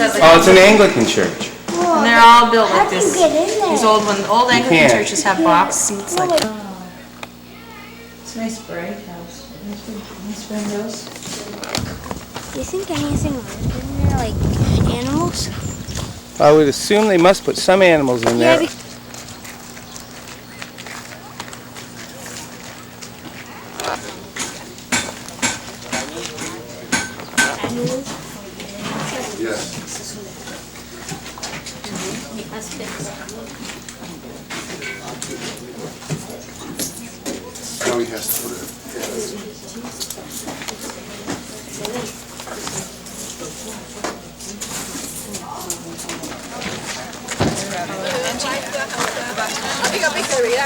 Oh, it's an Anglican church. And they're all built like this. Get in there. These old Anglican churches have box seats like that. It's a nice bright house. Nice windows. Do you think anything lived in there, like animals? I would assume they must put some animals in there. Yes. Now he has to put it. Have you got big area?